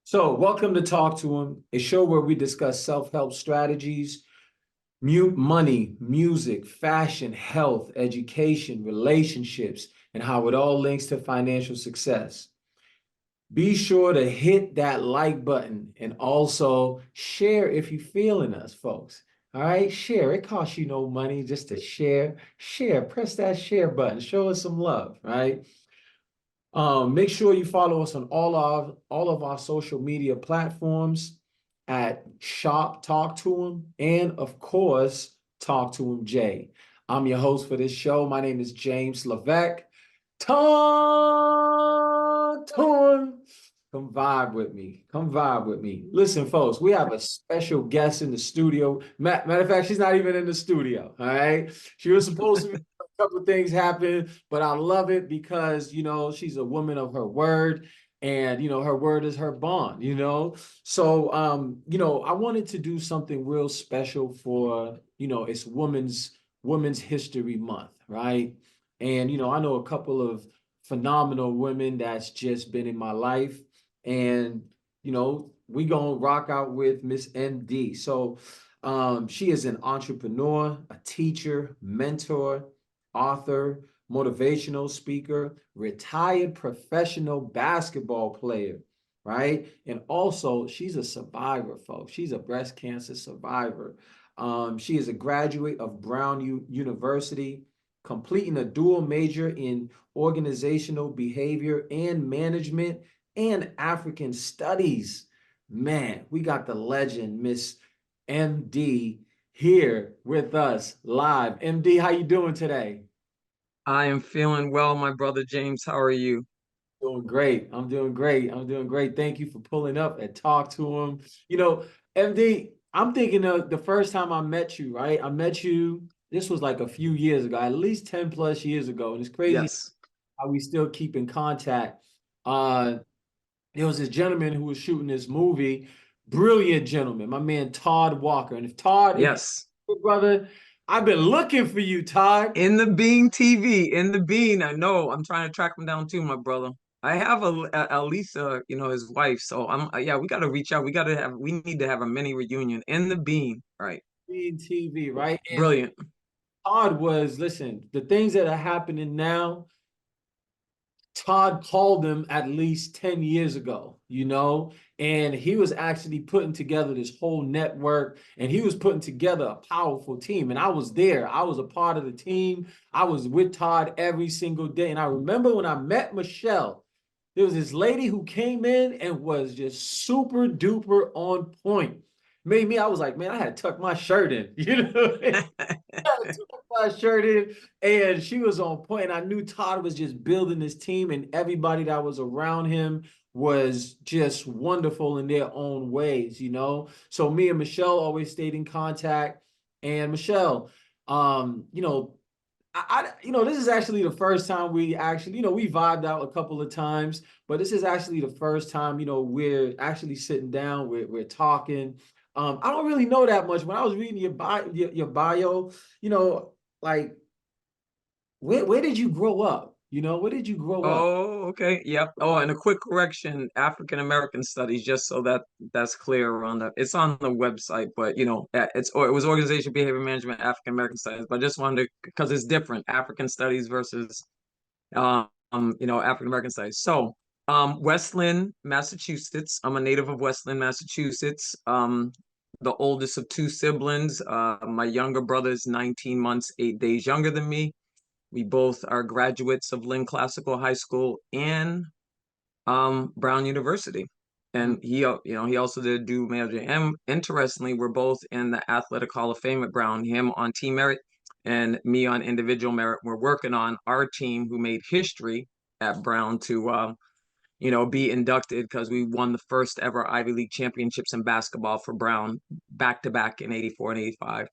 So, welcome to Talk to Him, a show where we discuss self-help strategies, mute money, music, fashion, health, education, relationships, and how it all links to financial success. Be sure to hit that like button and also share if you're feeling us, folks. All right, share. It costs you no money just to share. Share. Press that share button. Show us some love, right? Make sure you follow us on all of our social media platforms at Shop Talk to Him and of course Talk to Him Jay. I'm your host for this show. My name is James Levesque. Talk to Him. Come vibe with me. Come vibe with me. Listen, folks, we have a special guest in the studio. Matter of fact, she's not even in the studio. All right. She was supposed to be couple of things happen, but I love it because, she's a woman of her word and, her word is her bond, So, I wanted to do something real special for, it's Women's History Month, right? And, I know a couple of phenomenal women that's just been in my life and, we gonna rock out with Miss MD. So, she is an entrepreneur, a teacher, mentor, author, motivational speaker, retired professional basketball player, right? And also, she's a survivor, folks. She's a breast cancer survivor. She is a graduate of Brown University, completing a dual major in organizational behavior and management and African studies. Man, we got the legend, Miss MD, here with us live. MD, how you doing today? I am feeling well, my brother James. How are you? Doing great. I'm doing great. I'm doing great. Thank you for pulling up and talk to him. MD, I'm thinking of the first time I met you, right? I met you, this was like a few years ago, at least 10 plus years ago. And it's crazy Yes. how we still keep in contact. Uh, there was this gentleman who was shooting this movie, brilliant gentleman, my man Todd Walker. And if Yes. you brother, I've been looking for you, Todd. In the Bean TV, in the Bean. I know. I'm trying to track him down too, my brother. I have a Lisa, his wife. So yeah, we got to reach out. We need to have a mini reunion in the Bean. Right. Being TV, right? And Brilliant. Todd was, listen, the things that are happening now, Todd called them at least 10 years ago, and he was actually putting together this whole network and he was putting together a powerful team. And I was there. I was a part of the team. I was with Todd every single day. And I remember when I met Michelle, there was this lady who came in and was just super duper on point. Made me, I was like, man, I had to tuck my shirt in, took my shirt in, and she was on point. And I knew Todd was just building this team, and everybody that was around him was just wonderful in their own ways. So me and Michelle always stayed in contact. And Michelle, this is actually the first time we actually, we vibed out a couple of times, but this is actually the first time, we're actually sitting down, we're talking. I don't really know that much. When I was reading your bio, like where did you grow up? Where did you grow up? Oh, okay. Yep. Oh, and a quick correction, African American studies, just so that's clear around that. It's on the website, but it was organization behavior management, African American studies. But I just wanted to, because it's different, African studies versus African American studies. So, Westland, Massachusetts. I'm a native of Westland, Massachusetts. The oldest of two siblings. My younger brother is 19 months, 8 days younger than me. We both are graduates of Lynn Classical High School and Brown University. And he also did do managing. And interestingly, we're both in the Athletic Hall of Fame at Brown, him on team merit and me on individual merit. We're working on our team who made history at Brown to be inducted because we won the first ever Ivy League championships in basketball for Brown back to back in 84 and 85.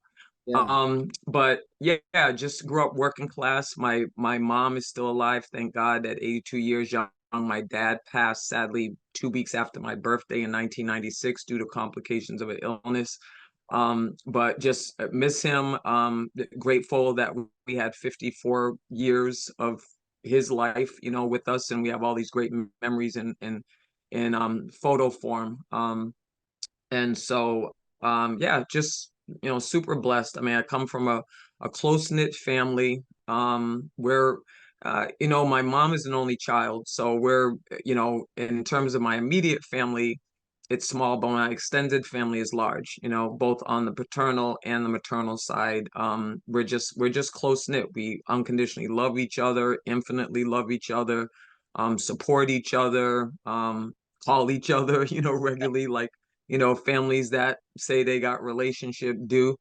Yeah. But yeah, just grew up working class. My mom is still alive, thank God, at 82 years young. My dad passed sadly 2 weeks after my birthday in 1996 due to complications of an illness. But just miss him. Grateful that we had 54 years of his life, with us, and we have all these great memories in photo form. And so yeah, just super blessed. I mean, I come from a close-knit family. Where my mom is an only child, so we're, in terms of my immediate family, it's small, but my extended family is large, both on the paternal and the maternal side. We're just close-knit. We unconditionally love each other, infinitely love each other, support each other, call each other, regularly, like, families that say they got relationship do.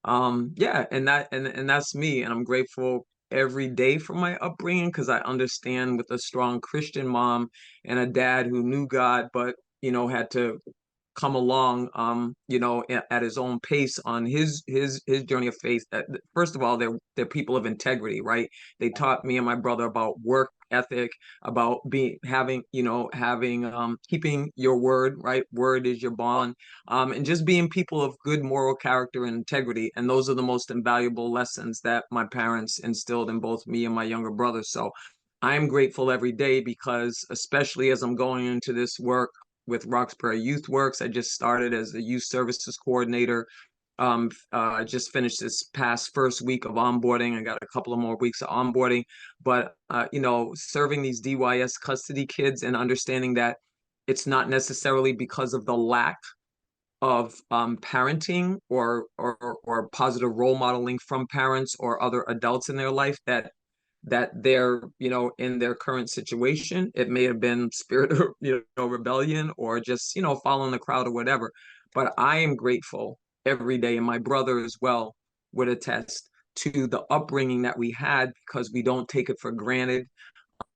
Yeah, and that's me, and I'm grateful every day for my upbringing, because I understand with a strong Christian mom and a dad who knew God, but had to come along, at his own pace on his journey of faith. First of all, they're people of integrity, right? They taught me and my brother about work ethic, about keeping your word, right? Word is your bond, and just being people of good moral character and integrity. And those are the most invaluable lessons that my parents instilled in both me and my younger brother. So I'm grateful every day, because especially as I'm going into this work with Roxbury Youth Works. I just started as a youth services coordinator. I just finished this past first week of onboarding. I got a couple of more weeks of onboarding, but serving these DYS custody kids and understanding that it's not necessarily because of the lack of parenting or positive role modeling from parents or other adults in their life that they're in their current situation. It may have been spirit of rebellion, or just following the crowd or whatever. But I am grateful every day, and my brother as well would attest to the upbringing that we had, because we don't take it for granted.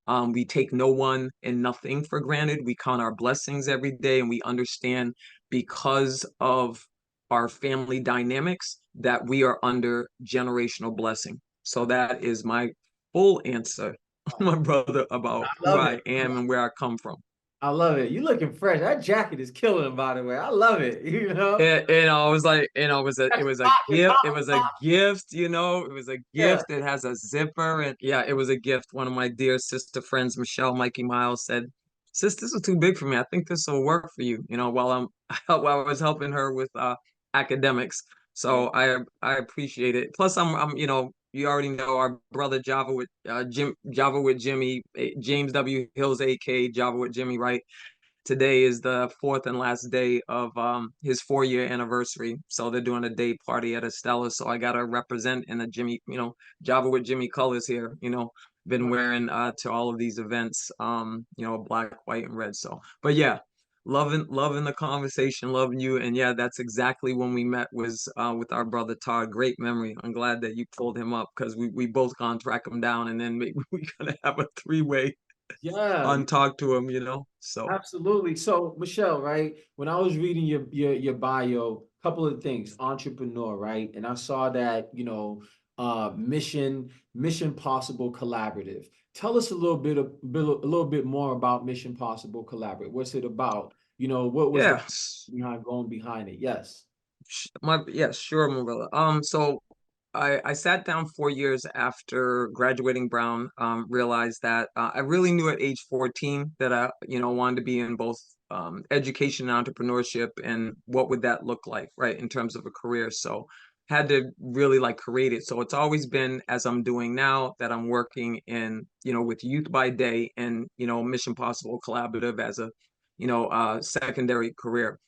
We take no one and nothing for granted. We count our blessings every day, and we understand, because of our family dynamics, that we are under generational blessing. So that is my full answer, my brother, about I who love it. I am and where I come from. I love it. You looking fresh. That jacket is killing him, by the way. I love it. It was like, it was a It's gift. hot, It it's was a hot. gift, it was a Yeah. gift. It has a zipper, and yeah, it was a gift. One of my dear sister friends, Michelle Mikey Miles, said, "Sis, this is too big for me. I think this will work for you." While while I was helping her with academics. Yeah. So I appreciate it. Plus, I'm you already know our brother Java with Jimmy, James W. Hills, AK Java with Jimmy, right? Today is the fourth and last day of his 4-year anniversary. So they're doing a day party at Estella. So I gotta represent in the Jimmy, Java with Jimmy colors here. Been wearing to all of these events, black, white, and red. So, but yeah, loving the conversation, loving you. And yeah, that's exactly when we met, was with our brother Todd. Great memory. I'm glad that you pulled him up, because we both gonna track him down, and then maybe we gonna have a three-way Yeah. on talk to him, so. Absolutely. So, Michelle, right? When I was reading your bio, couple of things, entrepreneur, right? And I saw that, Mission Possible Collaborative. Tell us a little bit more about Mission Possible Collaborative. What's it about? What was the Yeah, behind going behind it? Yes. yeah, sure, my brother. So I sat down 4 years after graduating Brown, realized that I really knew at age 14 that I, wanted to be in both education and entrepreneurship, and what would that look like, right, in terms of a career. So had to really like create it. So it's always been, as I'm doing now, that I'm working in, with Youth by Day and, Mission Possible Collaborative as a, secondary career.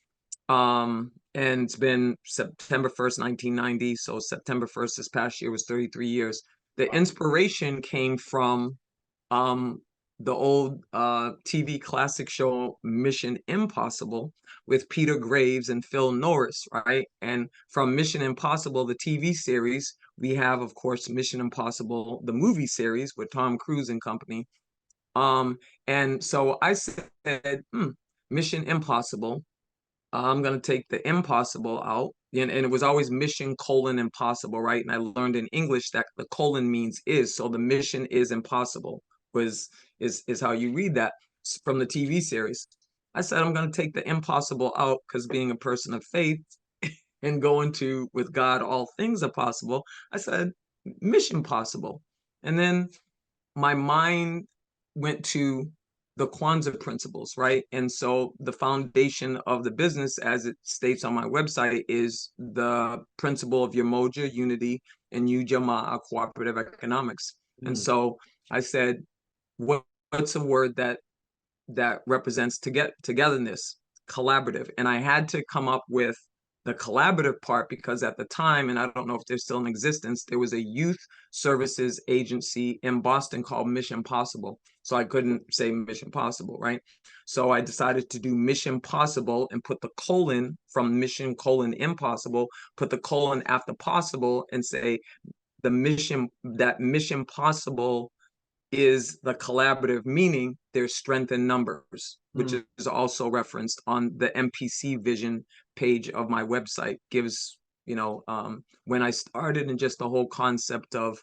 And it's been September 1st, 1990. So September 1st this past year was 33 years. The inspiration came from um the old TV classic show Mission Impossible with Peter Graves and Phil Norris, right? And from Mission Impossible, the TV series, we have, of course, Mission Impossible, the movie series with Tom Cruise and company. And so I said, Mission Impossible, I'm going to take the impossible out. And it was always mission colon impossible, right? And I learned in English that the colon means is. So the mission is impossible is how you read that. from the TV series. I said, I'm going to take the impossible out because being a person of faith and going to with God, all things are possible. I said, mission possible. And then my mind went to the Kwanzaa principles, right? And so the foundation of the business, as it states on my website, is the principle of Umoja, unity, and Ujamaa, cooperative economics. And so I said, what's a word that represents togetherness, collaborative? And I had to come up with the collaborative part because at the time, and I don't know if they're still in existence, there was a youth services agency in Boston called Mission Possible. So I couldn't say Mission Possible, right? So I decided to do Mission Possible and put the colon from Mission colon impossible, put the colon after possible and say the mission, that Mission Possible is the collaborative, meaning there's strength in numbers, which is also referenced on the MPC vision page of my website. Gives, when I started and just the whole concept of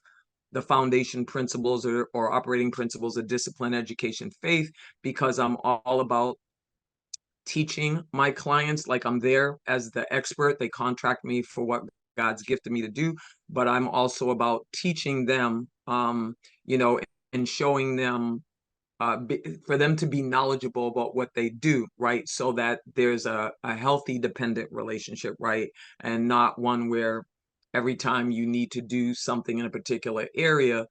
the foundation principles or operating principles of discipline, education, faith, because I'm all about teaching my clients like I'm there as the expert. They contract me for what God's gifted me to do, but I'm also about teaching them, and showing them for them to be knowledgeable about what they do, right? So that there's a healthy dependent relationship, right? And not one where every time you need to do something in a particular area,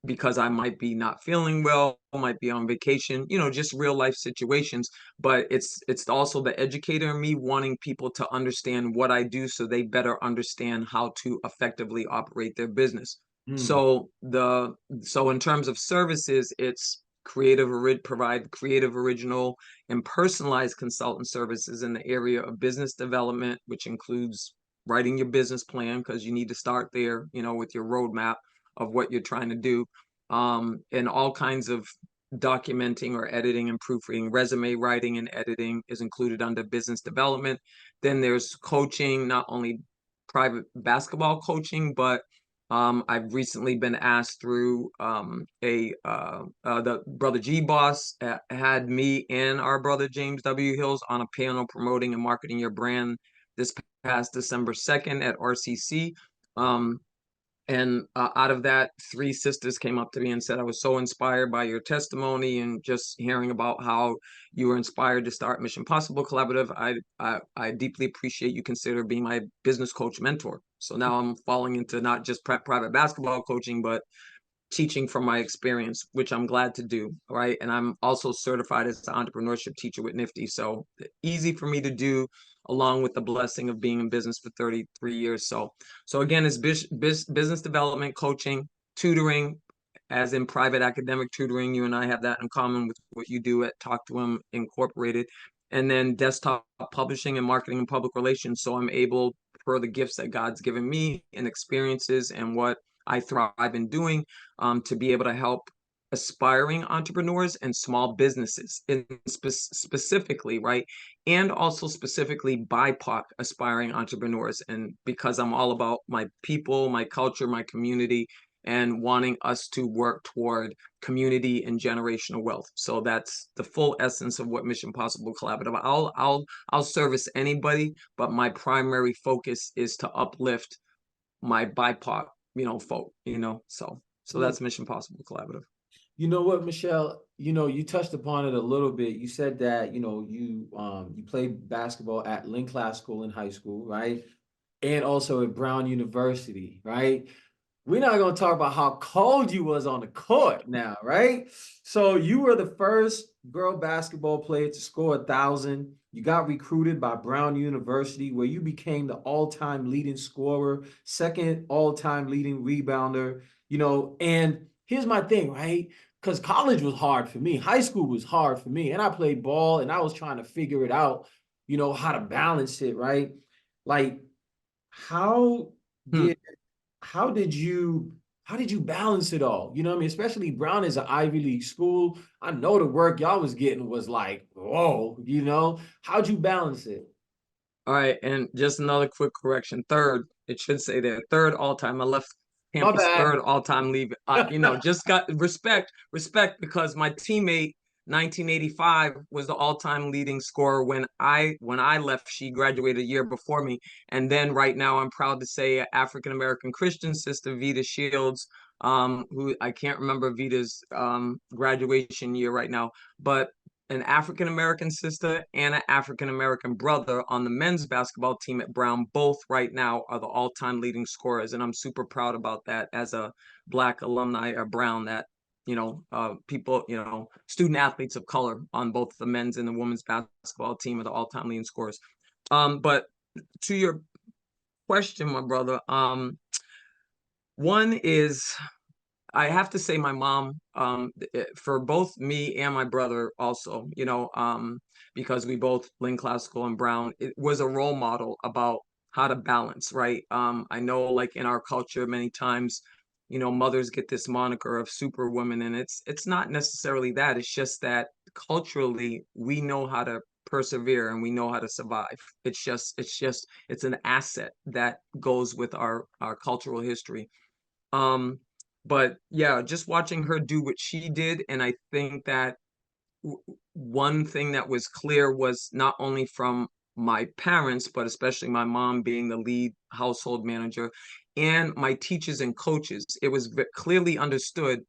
because I might be not feeling well, might be on vacation, just real life situations. But it's also the educator in me wanting people to understand what I do so they better understand how to effectively operate their business. So in terms of services, it's provide creative, original, and personalized consultant services in the area of business development, which includes writing your business plan because you need to start there, with your roadmap of what you're trying to do, and all kinds of documenting or editing and proofreading. Resume writing and editing is included under business development. Then there's coaching, not only private basketball coaching, but I've recently been asked through the Brother G Boss had me and our brother James W. Hills on a panel promoting and marketing your brand this past December 2nd at RCC. And out of that, 3 sisters came up to me and said, I was so inspired by your testimony and just hearing about how you were inspired to start Mission Possible Collaborative. I deeply appreciate you consider being my business coach mentor. So now I'm falling into not just private basketball coaching, but teaching from my experience, which I'm glad to do, right? And I'm also certified as an entrepreneurship teacher with Nifty. So easy for me to do, along with the blessing of being in business for 33 years. So again, it's business development, coaching, tutoring, as in private academic tutoring. You and I have that in common with what you do at Talk to Him Incorporated. And then desktop publishing and marketing and public relations. So I'm able, per the gifts that God's given me and experiences and what I thrive in doing, to be able to help aspiring entrepreneurs and small businesses specifically, right? And also specifically BIPOC aspiring entrepreneurs. And because I'm all about my people, my culture, my community, and wanting us to work toward community and generational wealth. So that's the full essence of what Mission Possible Collaborative. I'll service anybody, but my primary focus is to uplift my BIPOC, folk, so that's Mission Possible Collaborative. You know what, Michelle? You touched upon it a little bit. You said that, you played basketball at Lynn Classical in high school, right? And also at Brown University, right? We're not going to talk about how cold you was on the court now, right? So you were the first girl basketball player to score 1,000. You got recruited by Brown University, where you became the all-time leading scorer, second all-time leading rebounder, and here's my thing, right? Because college was hard for me. High school was hard for me. And I played ball and I was trying to figure it out, how to balance it, right? Like, how did how did you balance it all? You know what I mean? Especially Brown is an Ivy League school. I know the work y'all was getting was like, whoa, how'd you balance it? All right, and just another quick correction. It should say there, third all time. I left My campus bad. third all-time lead. Just got respect because my teammate 1985 was the all-time leading scorer when I left. She graduated a year before me, and then right now I'm proud to say African American Christian sister Vita Shields, who I can't remember Vita's graduation year right now, but an African American sister and an African American brother on the men's basketball team at Brown, both right now are the all-time leading scorers, and I'm super proud about that as a Black alumni of Brown. That people, student athletes of color on both the men's and the women's basketball team are the all-time leading scorers. But to your question, my brother, one is I have to say my mom, for both me and my brother also, because we both Lynn Classical and Brown, it was a role model about how to balance, right? I know like in our culture, many times, mothers get this moniker of superwoman, and it's not necessarily that. It's just that culturally we know how to persevere and we know how to survive. It's an asset that goes with our cultural history. Um, but yeah, just watching her do what she did, and I think that one thing that was clear was not only from my parents, but especially my mom being the lead household manager and my teachers and coaches. It was clearly understood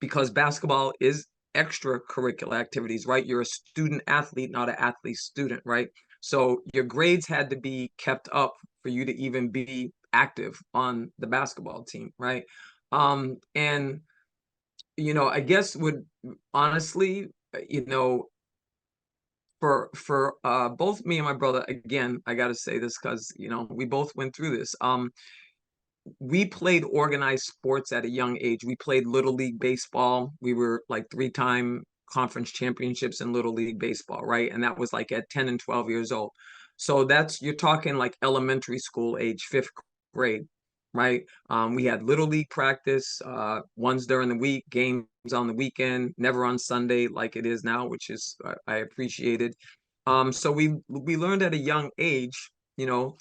because basketball is extracurricular activities, right? You're a student athlete, not an athlete student, right? So your grades had to be kept up for you to even be active on the basketball team, right? And I guess would honestly, for both me and my brother, again, I got to say this because we both went through this. We played organized sports at a young age. We played Little League baseball. We were like 3-time conference championships in Little League baseball, right? And that was like at 10 and 12 years old. So you're talking like elementary school age, fifth grade, right? We had Little League practice, ones during the week, games on the weekend, never on Sunday like it is now, which is I appreciated. So we learned at a young age,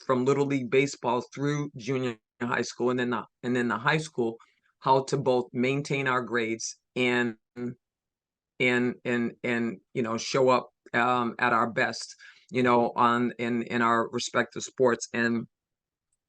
from Little League baseball through junior high school and then the high school, how to both maintain our grades and show up at our best, on in our respective sports. And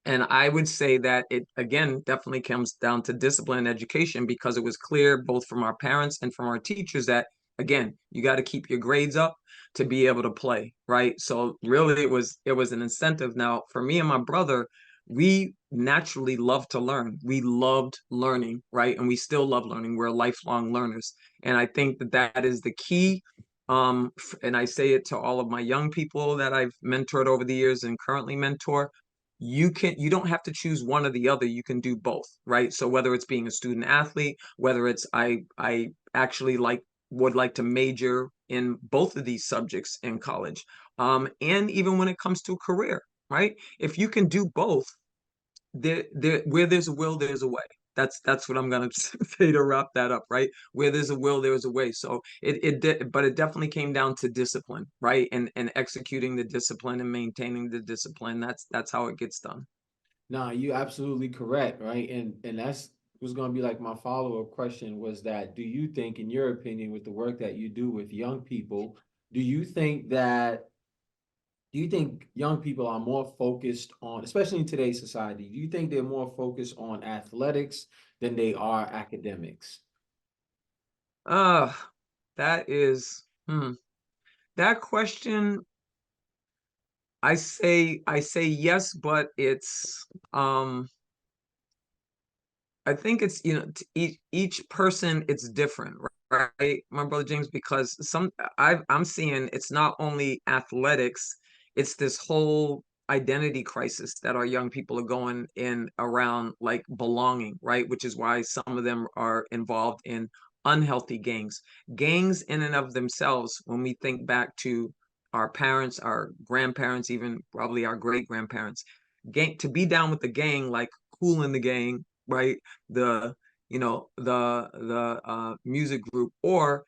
I would say that it, again, definitely comes down to discipline and education, because it was clear both from our parents and from our teachers that, again, you got to keep your grades up to be able to play, right? So really it was an incentive. Now, for me and my brother, we naturally love to learn. We loved learning, right? And we still love learning. We're lifelong learners. And I think that is the key. And I say it to all of my young people that I've mentored over the years and currently mentor. You don't have to choose one or the other. You can do both, right? So whether it's being a student athlete, whether it's I actually would like to major in both of these subjects in college, and even when it comes to a career, right? If you can do both, there where there's a will, there's a way. That's what I'm gonna say to wrap that up, right? Where there's a will, there's a way. So but it definitely came down to discipline, right? And executing the discipline and maintaining the discipline. That's how it gets done. No, you absolutely correct, right? And that's was going to be like my follow-up question was that do you think, in your opinion, with the work that you do with young people, do you think that do you think young people are more focused on, especially in today's society, do you think they're more focused on athletics than they are academics? Uh, that is that question. I say yes, but I think it's, each person, it's different, right? My brother James, because I'm seeing it's not only athletics, it's this whole identity crisis that our young people are going in around, like belonging, right? Which is why some of them are involved in unhealthy gangs. Gangs in and of themselves, when we think back to our parents, our grandparents, even probably our great grandparents, gang to be down with the gang, like Cool in the Gang, right? The music group, or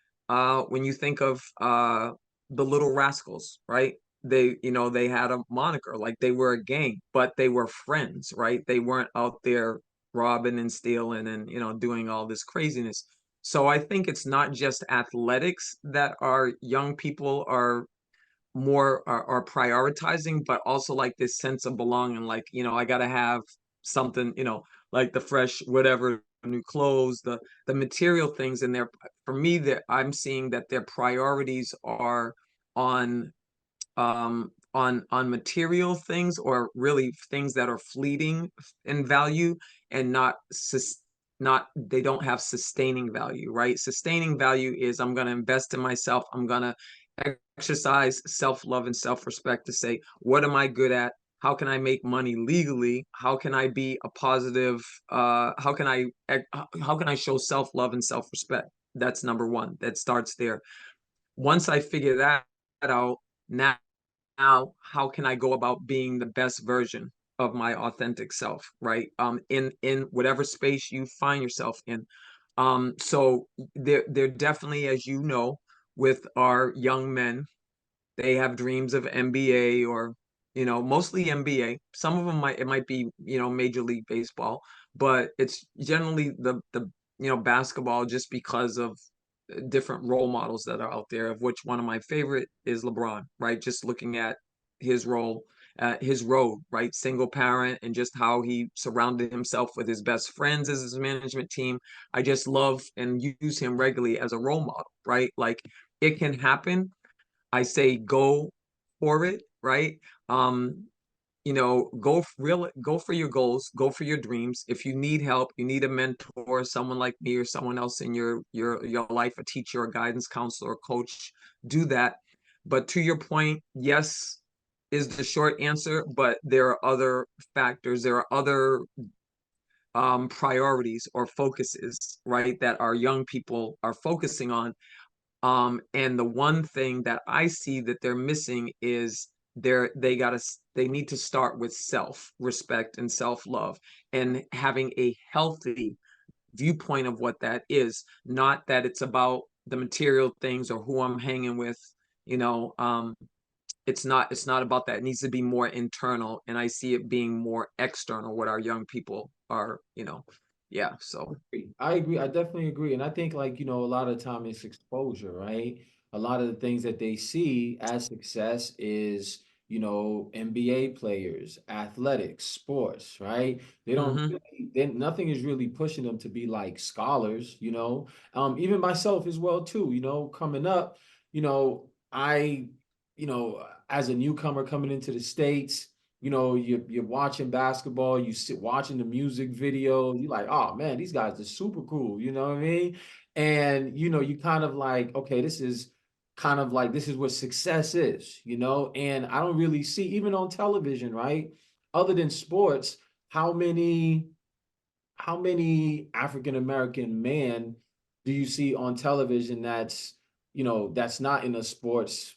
when you think of the Little Rascals, right? They had a moniker, like they were a gang, but they were friends, right? They weren't out there robbing and stealing and, doing all this craziness. So I think it's not just athletics that our young people are prioritizing, but also like this sense of belonging. Like, I gotta have something, like the fresh whatever new clothes, the material things in there. For me, that I'm seeing that their priorities are on on material things, or really things that are fleeting in value, and not they don't have sustaining value, right? Sustaining value is, I'm going to invest in myself, I'm going to exercise self-love and self-respect to say, what am I good at? How can I make money legally? How can I be a positive how can I show self-love and self-respect? That's number one. That starts there. Once I figure that out, now how can I go about being the best version of my authentic self, right? In whatever space you find yourself in. So they're definitely, as you know, with our young men, they have dreams of NBA, or mostly NBA. Some of them might be Major League Baseball, but it's generally the basketball, just because of different role models that are out there, of which one of my favorite is LeBron, right? Just looking at his role, his road, right? Single parent, and just how he surrounded himself with his best friends as his management team. I just love and use him regularly as a role model, right? Like, it can happen. I say go for it, right? Um, go for your goals, go for your dreams. If you need help, you need a mentor, someone like me or someone else in your life, a teacher, a guidance counselor, or coach, do that. But to your point, yes is the short answer, but there are other factors, there are other priorities or focuses, right, that our young people are focusing on. And the one thing that I see that they're missing is they need to start with self-respect and self-love, and having a healthy viewpoint of what that is. Not that it's about the material things or who I'm hanging with, you know. It's not about that. It needs to be more internal, and I see it being more external, what our young people are, yeah. So I agree. I definitely agree. And I think, like, a lot of time it's exposure, right? A lot of the things that they see as success is, NBA players, athletics, sports, right? They don't mhm. really, nothing is really pushing them to be like scholars, even myself as well too, coming up, I, as a newcomer coming into the States, you're watching basketball, you sit watching the music video, you're like, oh man, these guys are super cool, you know what I mean? And you kind of like, okay, this is kind of like, this is what success is, and I don't really see, even on television, right? Other than sports, how many African American men do you see on television that's not in a sports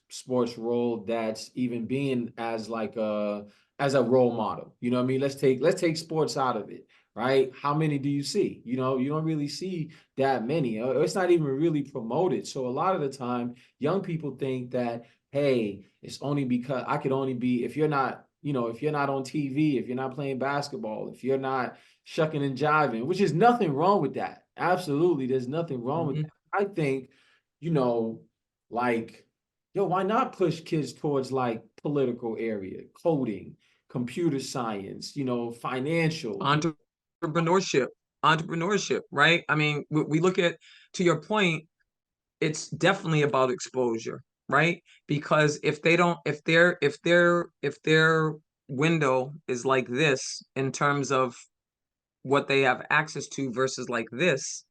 role, that's even being as like a role model? You know what I mean? Let's take sports out of it, right? How many do you see? You don't really see that many. It's not even really promoted. So a lot of the time, young people think that, hey, it's only because I could only be, if you're not, if you're not on TV, if you're not playing basketball, if you're not shucking and jiving, which is nothing wrong with that. Absolutely, there's nothing wrong with that. Mhm. I think, you know, like, yo, why not push kids towards like political area, coding, computer science, financial, Entrepreneurship, entrepreneurship, right? I mean, we look at, to your point, it's definitely about exposure, right? Because if they don't, if their window is like this in terms of what they have access to versus like this,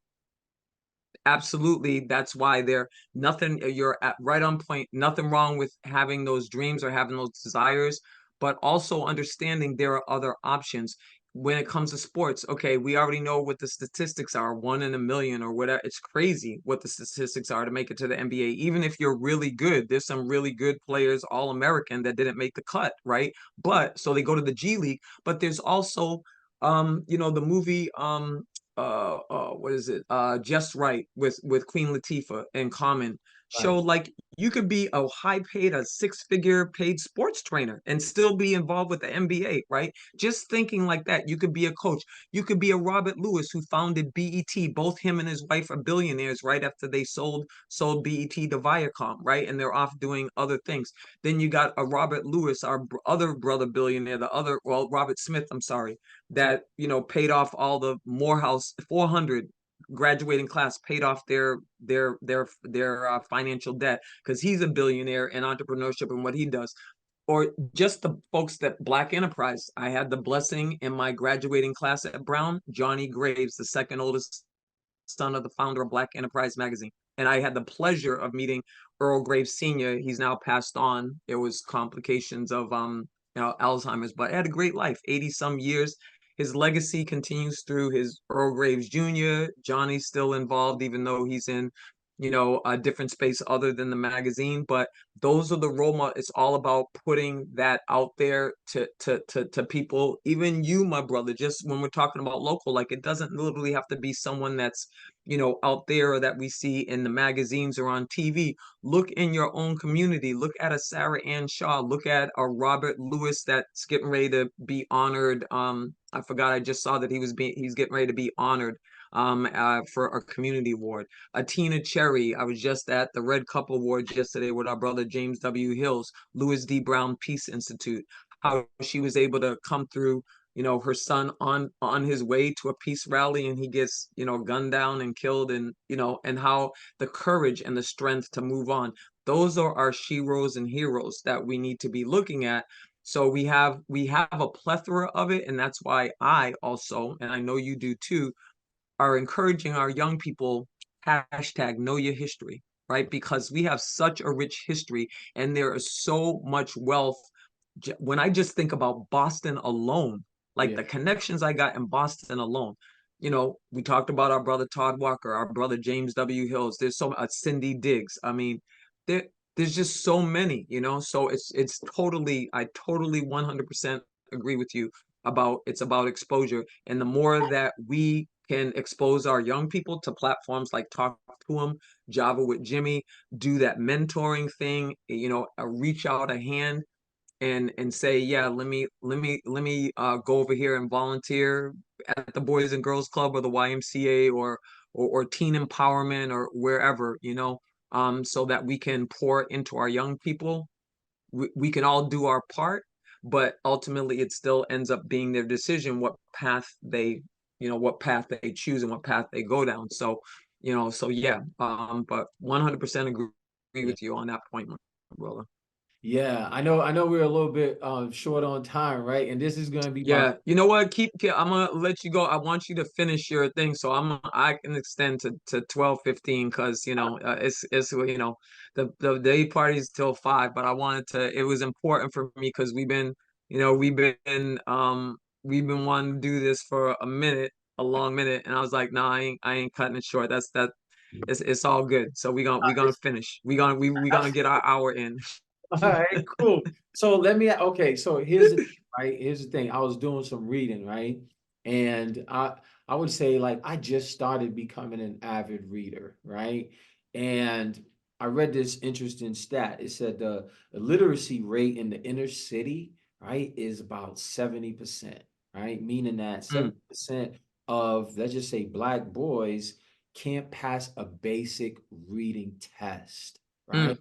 absolutely, that's why they're nothing. You're at right on point. Nothing wrong with having those dreams or having those desires, but also understanding there are other options when it comes to sports. Okay, we already know what the statistics are, 1 in a million or whatever. It's crazy what the statistics are to make it to the NBA. Even if you're really good, there's some really good players, all American, that didn't make the cut, right? But so they go to the G League. But there's also the movie what is it? Just Right, with Queen Latifah and Common. Right. showed like you could be a high paid, a six-figure paid sports trainer and still be involved with the NBA, right? Just thinking like that, you could be a coach. You could be a Robert Lewis who founded BET. Both him and his wife are billionaires right after they sold BET to Viacom, right? And they're off doing other things. Then you got a Robert Lewis, our other brother billionaire, well, Robert Smith, I'm sorry, that, paid off all the Morehouse 400 graduating class, paid off their financial debt because he's a billionaire in entrepreneurship and what he does. Or just the folks that Black Enterprise. I had the blessing in my graduating class at Brown, Johnny Graves, the second oldest son of the founder of Black Enterprise magazine. And I had the pleasure of meeting Earl Graves Sr. He's now passed on. It was complications of Alzheimer's, but I had a great life, 80 some years. His legacy continues through his Earl Graves Jr. Johnny's still involved, even though he's in, a different space other than the magazine. But those are the role models. It's all about putting that out there to people, even you, my brother. Just when we're talking about local, like it doesn't literally have to be someone that's out there or that we see in the magazines or on TV. Look in your own community. Look at a Sarah Ann Shaw. Look at a Robert Lewis that's getting ready to be honored. I forgot. I just saw that he's getting ready to be honored for a community award. A Tina Cherry. I was just at the Red Cup Awards yesterday with our brother James W. Hills, Louis D. Brown Peace Institute. How she was able to come through, her son on his way to a peace rally and he gets, gunned down and killed, and and how the courage and the strength to move on. Those are our sheroes and heroes that we need to be looking at. So we have a plethora of it, and that's why I also, and I know you do too, are encouraging our young people hashtag know your history, right? Because we have such a rich history and there is so much wealth. When I just think about Boston alone, like Yeah. the connections I got in Boston alone, we talked about our brother Todd Walker, our brother James W. Hills. There's Cindy Diggs. I mean, there there's just so many, So I totally 100% agree with you about it's about exposure, and the more that we can expose our young people to platforms like Talk to Them, Java with Jimmy, do that mentoring thing, reach out a hand and say, yeah, let me go over here and volunteer at the Boys and Girls Club or the YMCA or teen empowerment or wherever, so that we can pour into our young people. We can all do our part, but ultimately it still ends up being their decision what path they choose and what path they go down. So, yeah, but 100% agree Yeah. with you on that point, my brother. Yeah. I know we're a little bit short on time, right? And this is gonna be my Yeah, you know what? I'm gonna let you go. I want you to finish your thing, so I can extend to 12:15 because it's the day party's till 5, but I wanted to. It was important for me because we've been wanting to do this for a minute, a long minute, and I was like, no, I ain't cutting it short. It's all good. So we gonna finish. We gonna get our hour in. all right, cool. So okay, so here's the thing, right? Here's the thing. I was doing some reading, right? And I would say like I just started becoming an avid reader, right? And I read this interesting stat. It said the illiteracy rate in the inner city, right, is about 70%, right? Meaning that Mm, 70% of, let's just say, Black boys can't pass a basic reading test, right? mm.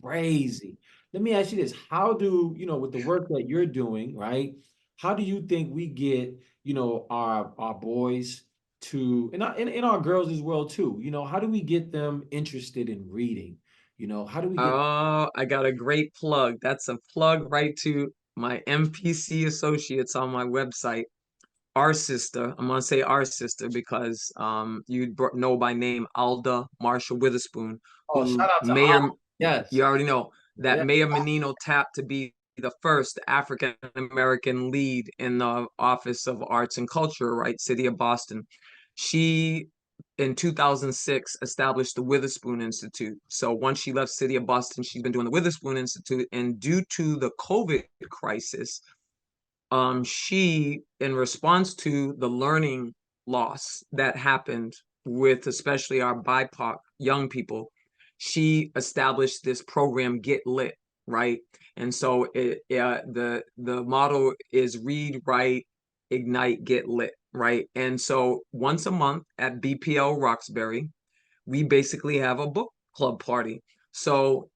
Crazy. Let me ask you this. How do, with the work that you're doing, right? How do you think we get, our boys to, and our girls as well too, how do we get them interested in reading? How do we get Oh, I got a great plug. That's a plug right to my MPC associates on my website. Our sister, I'm gonna say our sister because you know by name Alda Marshall Witherspoon, oh, shout who out to Mayor, all. Yes. you already know that Yeah. Mayor Menino tapped to be the first African American lead in the Office of Arts and Culture, right? City of Boston. She, in 2006, established the Witherspoon Institute. So once she left City of Boston, she's been doing the Witherspoon Institute. And due to the COVID crisis, she, in response to the learning loss that happened with especially our BIPOC young people, she established this program, Get Lit, right? And so the motto is read, write, ignite, get lit, right? And so once a month at BPL Roxbury, we basically have a book club party. So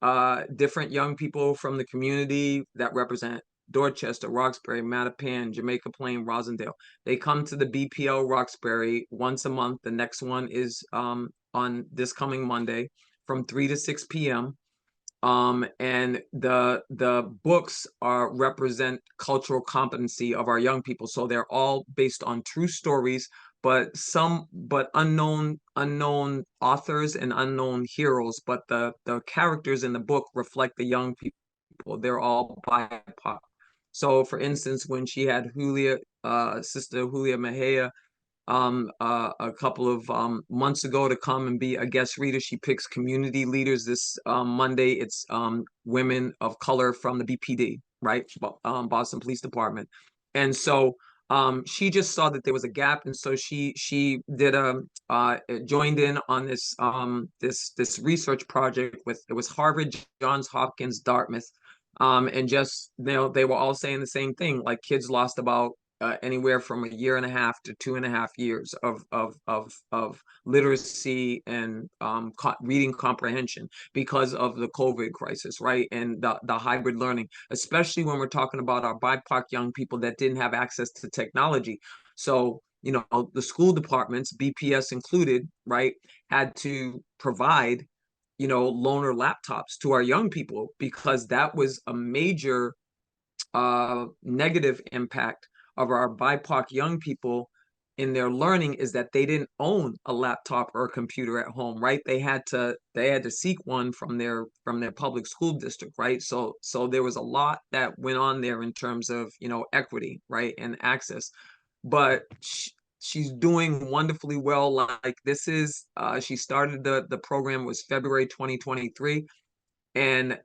different young people from the community that represent Dorchester, Roxbury, Mattapan, Jamaica Plain, Rosendale, they come to the BPL Roxbury once a month. The next one is on this coming Monday from 3 to 6 p.m. And the books are represent cultural competency of our young people. So they're all based on true stories, but unknown authors and unknown heroes. But the characters in the book reflect the young people. They're all BIPOC. So for instance, when she had Sister Julia Mejia a couple of months ago to come and be a guest reader. She picks community leaders this Monday. It's women of color from the BPD, right? Boston Police Department. And so she just saw that there was a gap, and so she did joined in on this research project with, it was Harvard, Johns Hopkins, Dartmouth, and just, they were all saying the same thing. Like, kids lost about anywhere from a year and a half to 2.5 years of literacy and reading comprehension because of the COVID crisis, right? And the hybrid learning, especially when we're talking about our BIPOC young people that didn't have access to technology. So, the school departments, BPS included, right, had to provide, loaner laptops to our young people, because that was a major negative impact of our BIPOC young people in their learning, is that they didn't own a laptop or a computer at home, right? They had to seek one from their public school district, right? So there was a lot that went on there in terms of, equity, right, and access. But she's doing wonderfully well. Like, this is she started the program was February 2023, and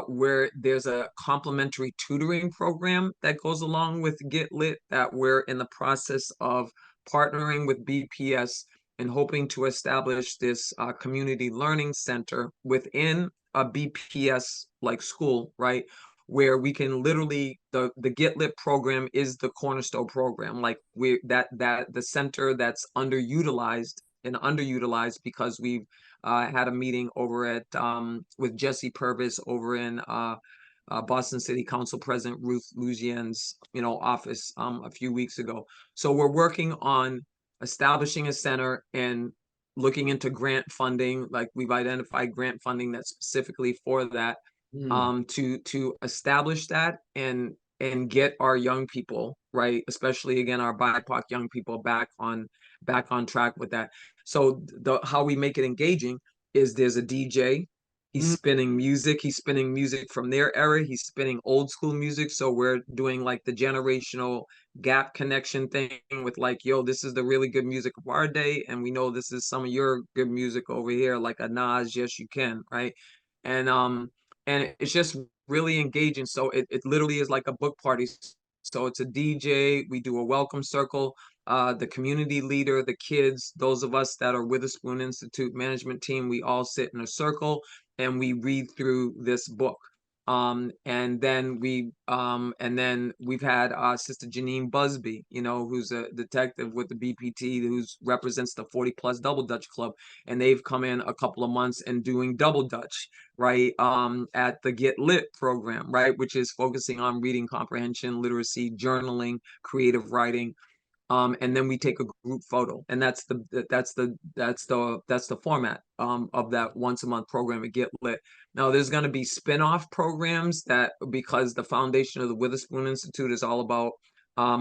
where there's a complimentary tutoring program that goes along with Get Lit, that we're in the process of partnering with BPS and hoping to establish this community learning center within a BPS like school, right? Where we can literally, the Get Lit program is the cornerstone program. Like, that the center that's underutilized because we've had a meeting over at with Jesse Purvis over in Boston City Council President Ruth Luzien's office a few weeks ago. So we're working on establishing a center and looking into grant funding. Like, we've identified grant funding that's specifically for that, to establish that and get our young people, right, especially again our BIPOC young people, back on track with that. So how we make it engaging is there's a DJ. He's spinning music. He's spinning music from their era. He's spinning old school music. So we're doing like the generational gap connection thing with, like, yo, this is the really good music of our day, and we know this is some of your good music over here, like a Nas, Yes You Can, right? And it's just really engaging. So it literally is like a book party. So it's a DJ. We do a welcome circle. The community leader, the kids, those of us that are Witherspoon Institute management team, we all sit in a circle and we read through this book. And then we've had Sister Janine Busby, who's a detective with the BPT, who's represents the 40 plus Double Dutch Club, and they've come in a couple of months and doing Double Dutch, right, at the Get Lit program, right, which is focusing on reading comprehension, literacy, journaling, creative writing. And then we take a group photo, and that's the format of that once a month program at Get Lit. Now there's going to be spin-off programs, that because the foundation of the Witherspoon Institute is all about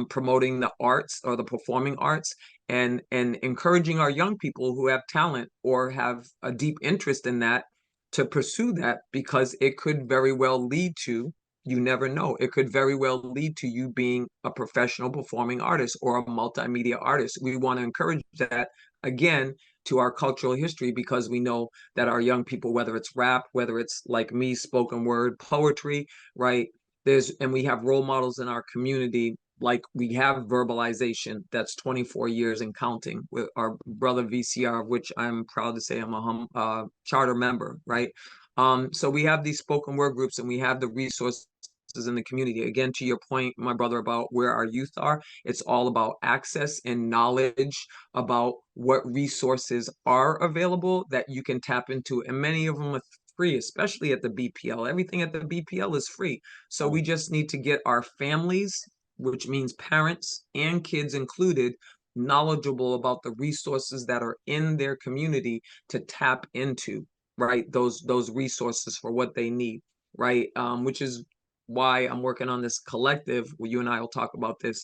promoting the arts or the performing arts, and encouraging our young people who have talent or have a deep interest in that to pursue that, because it could very well lead to, you never know, it could very well lead to you being a professional performing artist or a multimedia artist. We want to encourage that, again, to our cultural history, because we know that our young people, whether it's rap, whether it's like me, spoken word, poetry, right, and we have role models in our community like we have verbalization that's 24 years and counting with our brother VCR, of which I'm proud to say I'm a charter member, right? So we have these spoken word groups and we have the resources in the community. Again, to your point, my brother, about where our youth are, it's all about access and knowledge about what resources are available that you can tap into. And many of them are free, especially at the BPL. Everything at the BPL is free. So we just need to get our families, which means parents and kids included, knowledgeable about the resources that are in their community to tap into, right? Those resources for what they need, right? Which is why I'm working on this collective where you and I will talk about this.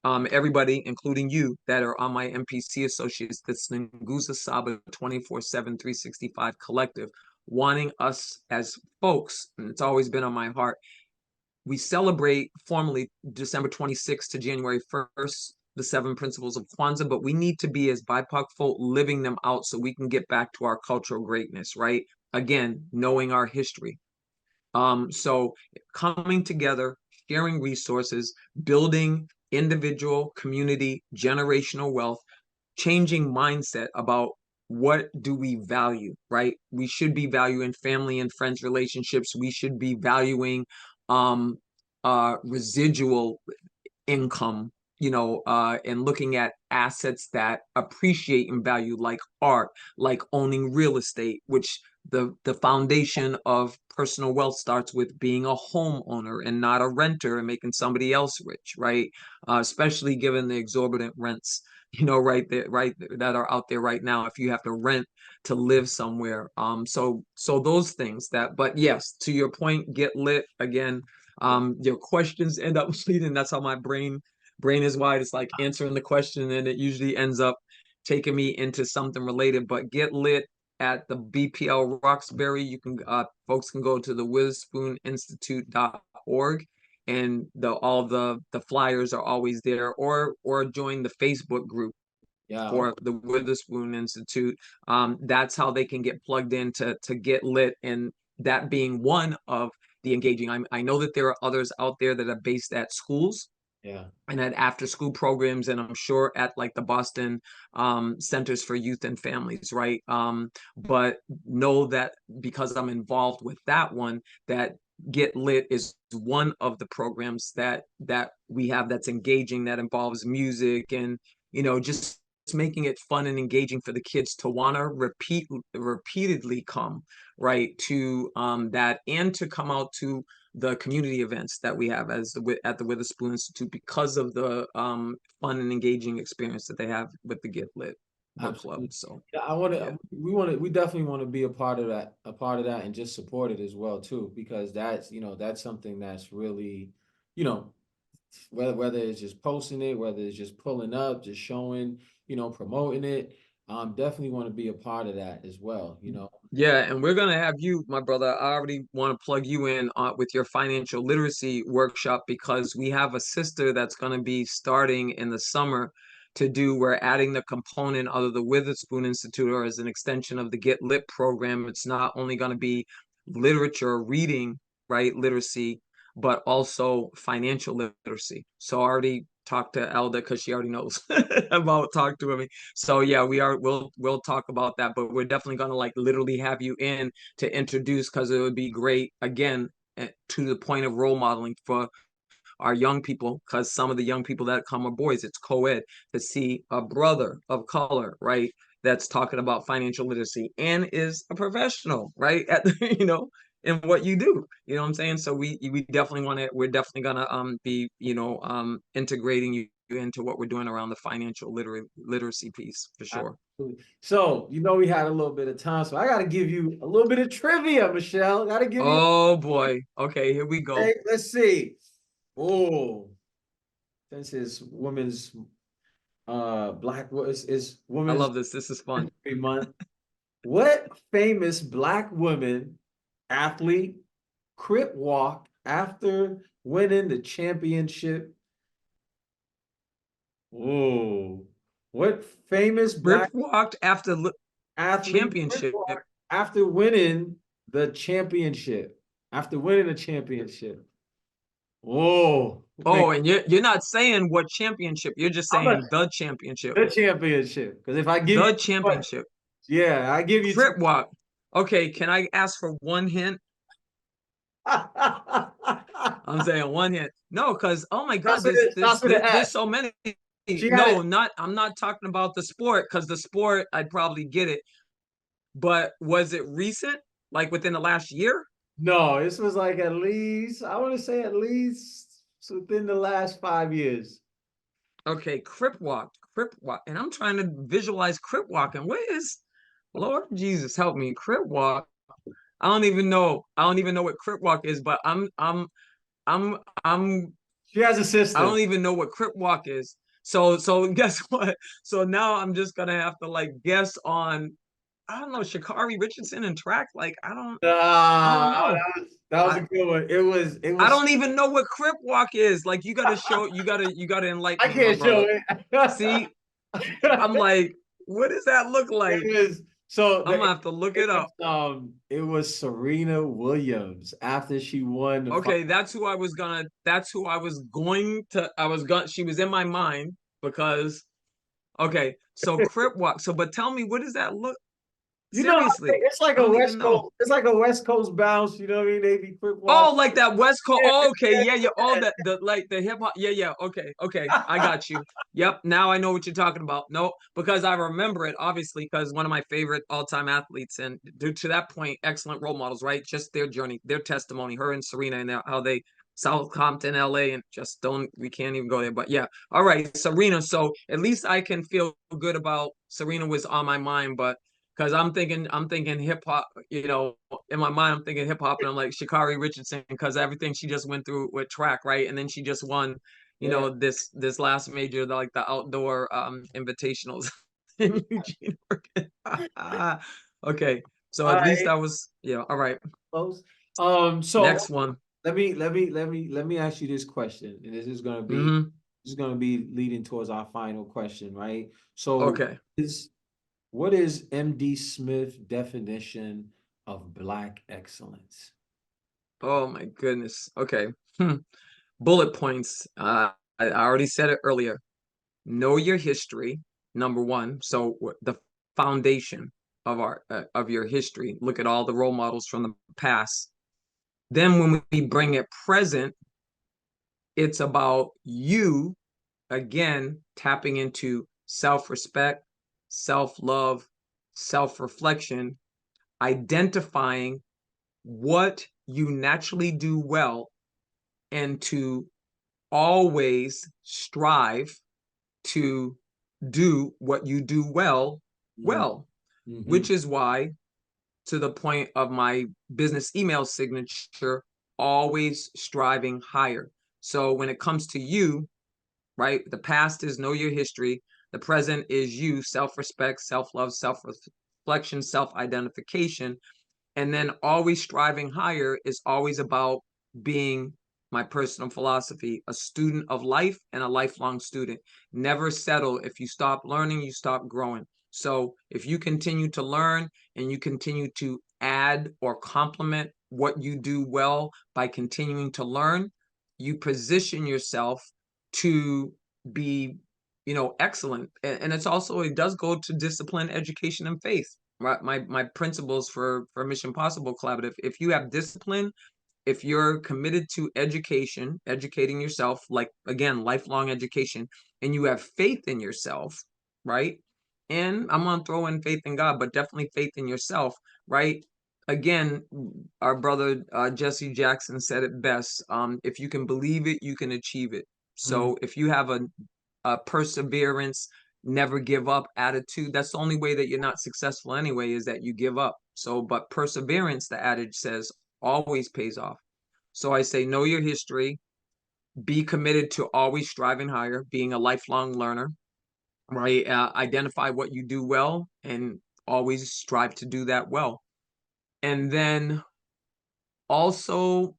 Everybody, including you, that are on my MPC associates, this Nguza Saba 24/7, 365 collective, wanting us as folks, and it's always been on my heart. We celebrate formally December 26th to January 1st, the 7 principles of Kwanzaa, but we need to be, as BIPOC folk, living them out so we can get back to our cultural greatness, right? Again, knowing our history. So coming together, sharing resources, building individual, community, generational wealth, changing mindset about what do we value, right? We should be valuing family and friends relationships. We should be valuing residual income, and looking at assets that appreciate in value, like art, like owning real estate, which the foundation of personal wealth starts with being a homeowner and not a renter and making somebody else rich, right? Especially given the exorbitant rents, right there, right, that are out there right now. If you have to rent to live somewhere, so those things that. But yes, to your point, get lit again. Your questions end up leading. That's how my brain is wide. It's like answering the question, and it usually ends up taking me into something related. But get lit at the BPL Roxbury. You can folks can go to the WithSpoonInstitute.org, and all the flyers are always there, or join the Facebook group for the Witherspoon Institute. That's how they can get plugged in to get lit, and that being one of the engaging. I know that there are others out there that are based at schools. Yeah. And at after school programs, and I'm sure at like the Boston Centers for Youth and Families, right? But know that because I'm involved with that one, that Get Lit is one of the programs that we have that's engaging, that involves music and just making it fun and engaging for the kids to want to repeatedly come, right, to that, and to come out to the community events that we have at the Witherspoon Institute, because of the fun and engaging experience that they have with the Get Lit book club. So yeah, we definitely want to be a part of that, and just support it as well too, because that's something that's really, whether it's just posting it, whether it's just pulling up, just showing, promoting it. Definitely want to be a part of that as well, Yeah, and we're gonna have you, my brother. I already want to plug you in with your financial literacy workshop, because we have a sister that's gonna be starting in the summer to do. We're adding the component of the Witherspoon Institute, or as an extension of the Get Lit program. It's not only gonna be literature, reading, right, literacy, but also financial literacy. So I already talked to Elda because she already knows about talk to me. So yeah, we'll talk about that, but we're definitely gonna like literally have you in to introduce, because it would be great, again, to the point of role modeling for our young people, because some of the young people that come are boys. It's co-ed, to see a brother of color, right, that's talking about financial literacy and is a professional, right, at in what you do. You know what I'm saying? So we definitely want to. We're definitely gonna be integrating you into what we're doing around the financial literacy piece for sure. Absolutely. So we had a little bit of time, so I got to give you a little bit of trivia, Michelle. Got to give you. Oh boy. Okay, here we go. Okay, let's see. Oh, this is women's black is I women's love this. This is fun. month. What famous black woman athlete crip walk after winning the championship? Oh, what famous Rip black walked after athlete crip championship. walk after winning the championship? After winning the championship. Whoa. Oh, and you're not saying what championship, you're just I'm a saying the championship. the championship. Because if I give you The too much, championship. yeah, I give you too Crip walk. Okay, can I ask for one hint? I'm saying one hint. No, because oh my God, starts with an there's S. so many. She had it. No, not I'm not talking about the sport because the sport I'd probably get it. But was it recent? Like within the last year? No, this was like at least, I want to say at least within the last 5 years. Okay, crip walk. And I'm trying to visualize crip walking. What is Lord Jesus help me? Crip walk. I don't even know. I don't even know what crip walk is, but I'm She has a I sister. don't even know what crip walk is. So guess what? So now I'm just gonna have to like guess on I don't know, Shakari Richardson and track. Like I don't Ah, know. that was a I good one. It I was, don't even know what crip walk is. Like you gotta I enlighten me, my can't show brother. it. See, I'm like, what does that look like? It was, so I'm gonna have to look it up. it was Serena Williams after she won the Okay, that's who I was going she was in my mind because okay, so crip walk. So but tell me what does that look You know, seriously? it's like I a don't even West know. Coast, it's like a West Coast bounce, you know what I mean? They be quick walk. Oh, like that West Coast. Yeah, Oh, okay, yeah, yeah, yeah. Oh, yeah. that the like the hip hop. Yeah, yeah. Okay, okay. I got you. Yep. Now I know what you're talking about. No, because I remember it obviously because one of my favorite all-time athletes, and due to that point, excellent role models, right? Just their journey, their testimony, her and Serena, and how they Southampton, LA, and just don't we can't even go there. But yeah, all right, Serena. So at least I can feel good about Serena was on my mind, but because I'm thinking hip hop, in my mind, I'm thinking hip hop, and I'm like Shakari Richardson because everything she just went through with track, right? And then she just won, Yeah. this last major, like the outdoor invitationals in Eugene, Oregon. Okay, so All at least right, that was all right. close. So Next one. let me ask you this question, and Mm-hmm. this is gonna be leading towards our final question, right? So Okay. is what is MD Smith definition of Black excellence? Oh my goodness. Okay. Bullet points. I already said it earlier. Know your history, number one. So the foundation of your history. Look at all the role models from the past. Then when we bring it present, it's about you again tapping into self-respect, self-love, self-reflection, identifying what you naturally do well and to always strive to do what you do Mm-hmm. well, Mm-hmm. which is why, to the point of my business email signature, always striving higher. So when it comes to you, right, the past is know your history, the present is you, self respect, self love, self reflection, self identification. And then always striving higher is always about being my personal philosophy, a student of life and a lifelong student. Never settle. If you stop learning, you stop growing. So if you continue to learn and you continue to add or complement what you do well by continuing to learn, you position yourself to be, excellent. And it's also, it does go to discipline, education, and faith. My principles for Mission Possible Collaborative. If you have discipline, if you're committed to education, educating yourself, like again, lifelong education, and you have faith in yourself, right? And I'm gonna throw in faith in God, but definitely faith in yourself, right? Again, our brother Jesse Jackson said it best. If you can believe it, you can achieve it. Mm-hmm. So if you have a perseverance, never give up attitude, that's the only way that you're not successful anyway, is that you give up. So, but perseverance, the adage says, always pays off. So I say, know your history, be committed to always striving higher, being a lifelong learner, right? Identify what you do well and always strive to do that well. And then also,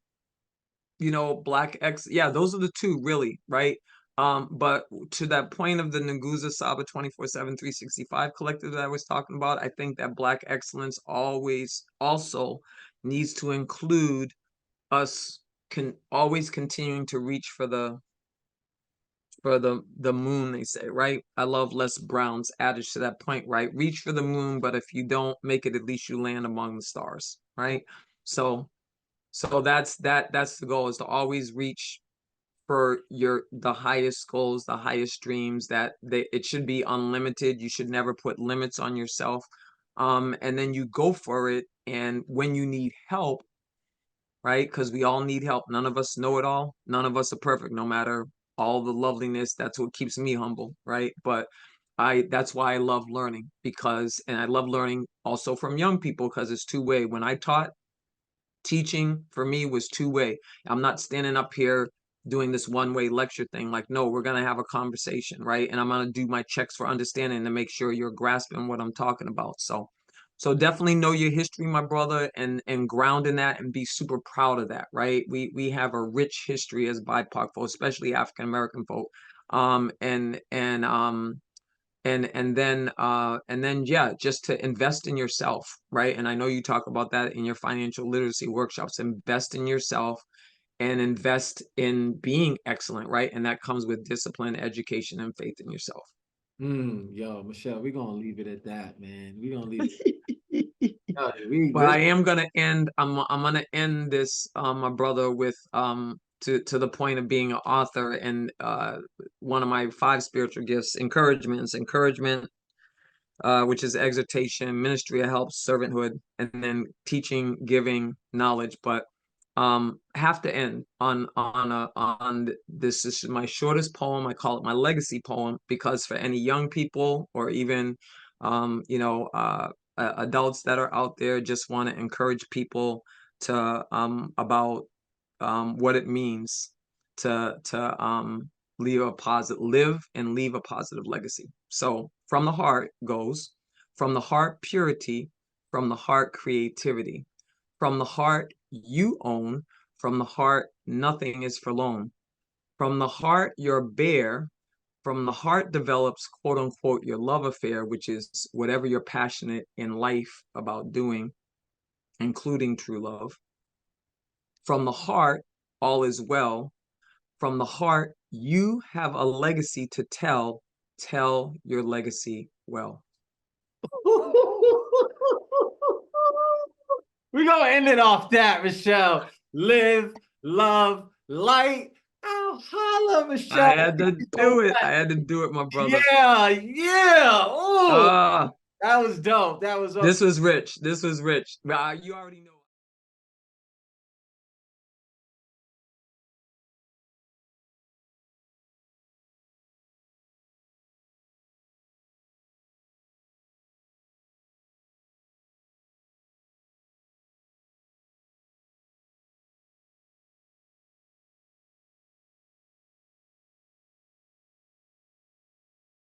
Black X, yeah, those are the two really, right? But to that point of the Nguza Saba 24/7 365 collective that I was talking about, I think that Black excellence always also needs to include us always continuing to reach for the moon, they say, right? I love Les Brown's adage to that point, right? Reach for the moon, but if you don't make it, at least you land among the stars, right? So that's the goal, is to always reach for the highest goals, the highest dreams, that it should be unlimited. You should never put limits on yourself. And then you go for it. And when you need help, right? Because we all need help. None of us know it all. None of us are perfect, no matter all the loveliness. That's what keeps me humble, right? But that's why I love learning, and I love learning also from young people, because it's two-way. When I taught, teaching for me was two-way. I'm not standing up here doing this one-way lecture thing. Like, no, we're going to have a conversation, right? And I'm going to do my checks for understanding to make sure you're grasping what I'm talking about. So definitely know your history, my brother, and ground in that, and be super proud of that, right? We have a rich history as BIPOC folk, especially African American folk. And then yeah, just to invest in yourself, right? And I know you talk about that in your financial literacy workshops. Invest in yourself and invest in being excellent, right? And that comes with discipline, education, and faith in yourself. Yo, Michelle, we're gonna leave it at that, man. We're gonna leave it. Yo, But I am gonna end. I'm gonna end this, my brother, with to the point of being an author, and one of my 5 spiritual gifts, encouragement, which is exhortation, ministry of help, servanthood, and then teaching, giving, knowledge. But have to end on this. This is my shortest poem. I call it my legacy poem, because for any young people, or even adults that are out there, just want to encourage people to about what it means to live and leave a positive legacy. So from the heart goes, from the heart purity, from the heart creativity, from the heart you own, from the heart nothing is for loan, from the heart you're bare, from the heart develops quote unquote your love affair, which is whatever you're passionate in life about doing, including true love. From the heart all is well. From the heart you have a legacy to tell your legacy well. We're gonna end it off that, Michelle. Live, love, light. Oh, holla, Michelle. I had to do it. I had to do it, my brother. Yeah. Oh, Uh, that was dope. That was this was rich. This was rich. You already know.